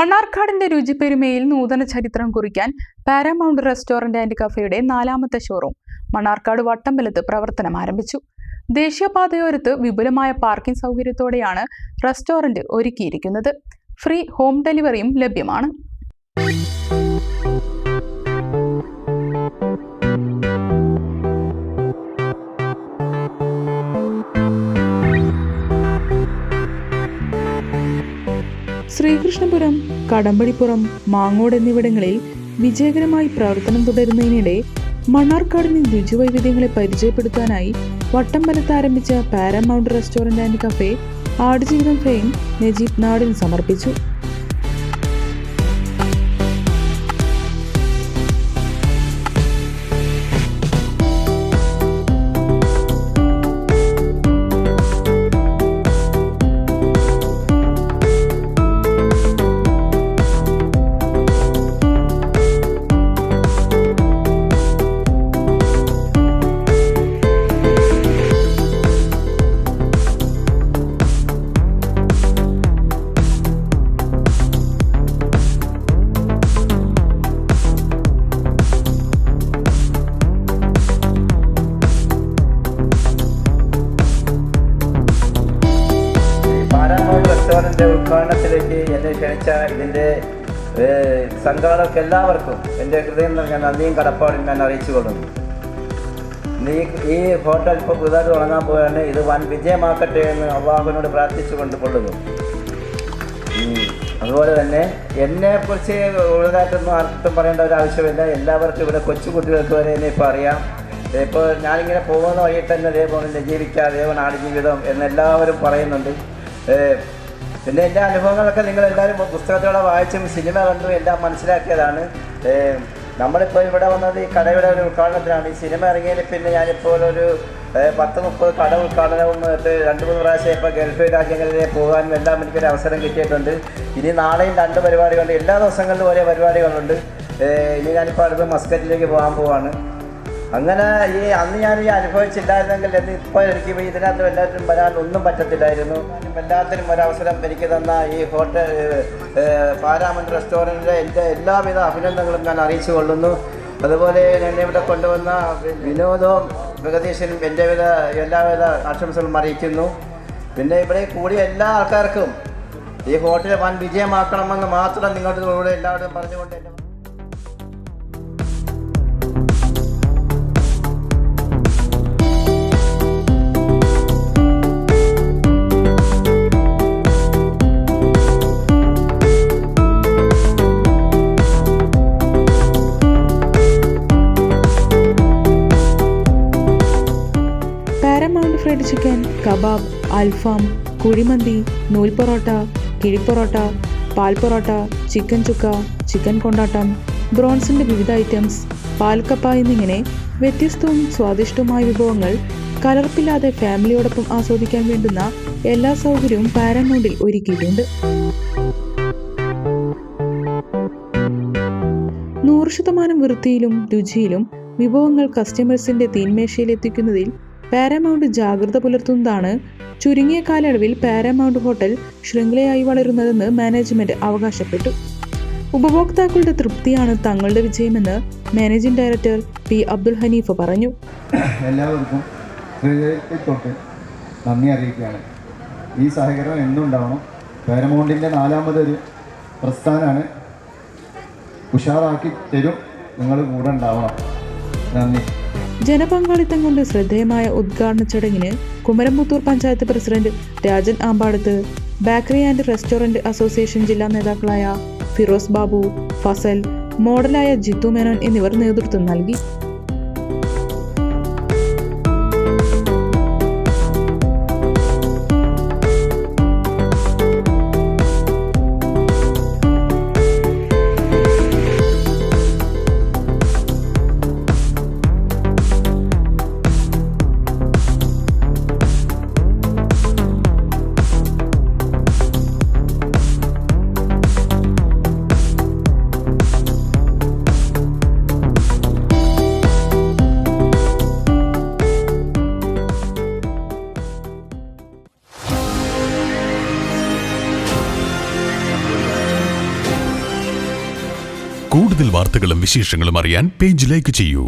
മണ്ണാർക്കാടിന്റെ രുചിപ്പെരുമയിൽ നൂതന ചരിത്രം കുറിക്കാൻ പാരാമൗണ്ട് റെസ്റ്റോറന്റ് ആൻഡ് കഫേയുടെ 4ാമത്തെ ഷോറൂം മണ്ണാർക്കാട് വട്ടമ്പലത്ത് പ്രവർത്തനം ആരംഭിച്ചു. ദേശീയപാതയോരത്ത് വിപുലമായ പാർക്കിംഗ് സൗകര്യത്തോടെയാണ് റെസ്റ്റോറന്റ് ഒരുക്കിയിരിക്കുന്നത്. ഫ്രീ ഹോം ഡെലിവറിയും ലഭ്യമാണ്. ശ്രീകൃഷ്ണപുരം, കടമ്പടിപ്പുറം, മാങ്ങോട് എന്നിവിടങ്ങളിൽ വിജയകരമായി പ്രവർത്തനം തുടരുന്നതിനിടെ മണ്ണാർക്കാടിന് രുചിവൈവിധ്യങ്ങളെ പരിചയപ്പെടുത്താനായി വട്ടമ്പലത്ത് ആരംഭിച്ച Paramount restaurant and cafe Aadujeevitham fame Najeeb നാടിന് സമർപ്പിച്ചു. റെസ്റ്റോറൻറ്റ് ഉദ്ഘാടനത്തിലേക്ക് എന്നെ ക്ഷണിച്ച ഇതിൻ്റെ സംഘാടകർക്ക് എല്ലാവർക്കും എൻ്റെ ഹൃദയം നിറഞ്ഞ നന്ദിയും കടപ്പാടും ഞാൻ അറിയിച്ചു കൊള്ളുന്നു. ഈ ഹോട്ടൽ ഇപ്പോൾ പുതുതായിട്ട് തുടങ്ങാൻ പോയാണ്. ഇത് വൻ വിജയമാക്കട്ടെ എന്ന് അള്ളാഹുവിനോട് പ്രാർത്ഥിച്ചു കൊള്ളുന്നു. അതുപോലെ തന്നെ എന്നെക്കുറിച്ച് കൂടുതലായിട്ടൊന്നും ആർക്കും പറയേണ്ട ഒരു ആവശ്യമില്ല. എല്ലാവർക്കും ഇവിടെ കൊച്ചുകുട്ടികൾക്ക് വരെ എന്നെ ഇപ്പോൾ അറിയാം. ഇപ്പോൾ ഞാനിങ്ങനെ പോകുന്ന വഴിയിൽ തന്നെ അതേപോലെ ജീവിക്കുക, അതേപോലെ ആടുജീവിതം എന്നെല്ലാവരും പറയുന്നുണ്ട്. പിന്നെ എൻ്റെ അനുഭവങ്ങളൊക്കെ നിങ്ങളെല്ലാവരും പുസ്തകത്തോടെ വായിച്ചും സിനിമ കണ്ടും എല്ലാം മനസ്സിലാക്കിയതാണ്. നമ്മളിപ്പോൾ ഇവിടെ വന്നത് ഈ കടയുടെ ഒരു ഉദ്ഘാടനത്തിനാണ്. ഈ സിനിമ ഇറങ്ങിയതിന് പിന്നെ ഞാനിപ്പോൾ ഒരു 10-30 കട ഉദ്ഘാടനവും 2-3 പ്രാവശ്യം ഇപ്പോൾ ഗൾഫ് രാജ്യങ്ങളിലേക്ക് പോകാനും എല്ലാം എനിക്കൊരു അവസരം കിട്ടിയിട്ടുണ്ട്. ഇനി നാളെയും 2 പരിപാടികളുണ്ട്. എല്ലാ ദിവസങ്ങളിലും ഓരോ പരിപാടികളുണ്ട്. ഇനി ഞാനിപ്പോൾ അടുത്ത് മസ്കറ്റിലേക്ക് പോകാൻ പോവാണ്. അങ്ങനെ അന്ന് ഞാൻ അനുഭവിച്ചില്ലായിരുന്നെങ്കിൽ എന്ന് ഇപ്പോൾ എനിക്ക് ഇതിനകത്ത് എല്ലാത്തിനും വരാൻ ഒന്നും പറ്റത്തില്ലായിരുന്നു. എല്ലാത്തിനും ഒരവസരം എനിക്ക് തന്ന ഈ ഹോട്ടൽ പാരാമൗണ്ട് റെസ്റ്റോറൻറ്റിൻ്റെ എൻ്റെ എല്ലാവിധ അഭിനന്ദനങ്ങളും ഞാൻ അറിയിച്ചു കൊള്ളുന്നു. അതുപോലെ എന്നെ ഇവിടെ കൊണ്ടുവന്ന വിനോദവും പ്രഗതീശനും എൻ്റെ എല്ലാവിധ ആശംസകളും അറിയിക്കുന്നു. പിന്നെ ഇവിടെ കൂടിയ എല്ലാ ആൾക്കാർക്കും ഈ ഹോട്ടൽ വൻ വിജയമാക്കണമെന്ന് മാത്രം നിങ്ങളുടെ കൂടെ എല്ലാവരും പറഞ്ഞുകൊണ്ട് പാരാമൗണ്ട് ഫ്രൈഡ് ചിക്കൻ, കബാബ്, അൽഫാം, കുഴിമന്തി, നൂൽ പൊറോട്ട, കിഴിപ്പൊറോട്ട, പാൽ പൊറോട്ട, ചിക്കൻ ചുക്ക, ചിക്കൻ കൊണ്ടാട്ടം, ബ്രോൺസിൻ്റെ വിവിധ ഐറ്റംസ്, പാൽക്കപ്പ എന്നിങ്ങനെ വ്യത്യസ്തവും സ്വാദിഷ്ടവുമായ വിഭവങ്ങൾ കലർപ്പില്ലാതെ ഫാമിലിയോടൊപ്പം ആസ്വദിക്കാൻ വേണ്ടുന്ന എല്ലാ സൗകര്യവും പാരാമൗണ്ടിൽ ഒരുക്കിയിട്ടുണ്ട്. 100% വൃത്തിയിലും രുചിയിലും വിഭവങ്ങൾ കസ്റ്റമേഴ്സിന്റെ തീന്മേശയിൽ എത്തിക്കുന്നതിൽ പാരാമൗണ്ട് ജാഗ്രത പുലർത്തുന്നതാണ് ചുരുങ്ങിയ കാലയളവിൽ പാരാമൗണ്ട് ഹോട്ടൽ ശൃംഖലയായി വളരുന്നതെന്ന് മാനേജ്മെന്റ് അവകാശപ്പെട്ടു. ഉപഭോക്താക്കളുടെ തൃപ്തിയാണ് തങ്ങളുടെ വിജയമെന്ന് managing director P Abdul Haneef പറഞ്ഞു. എല്ലാവർക്കും ഹൃദയത്തിൽ നന്ദി അറിയിക്കുകയാണ്. ഈ സഹകരണം എന്നും ഉണ്ടാവണം. പാരാമൗണ്ടിൻ്റെ 4ാമതൊരു പ്രസ്ഥാനമാണ്. ഉഷാറാക്കി തരും. നിങ്ങൾ കൂടെ ഉണ്ടാവണം. നന്ദി. ജനപങ്കാളിത്തം കൊണ്ട് ശ്രദ്ധേയമായ ഉദ്ഘാടന ചടങ്ങിന് Kumaramputhur panchayat president Rajan Ambadath, bakery and restaurant association ജില്ലാ നേതാക്കളായ ഫിറോസ് ബാബു, ഫസൽ, മോഡലായ ജിത്തു മേനോൻ എന്നിവർ നേതൃത്വം നൽകി. കൂടുതൽ വാർത്തകളും വിശേഷങ്ങളും അറിയാൻ പേജ് ലൈക്ക് ചെയ്യൂ.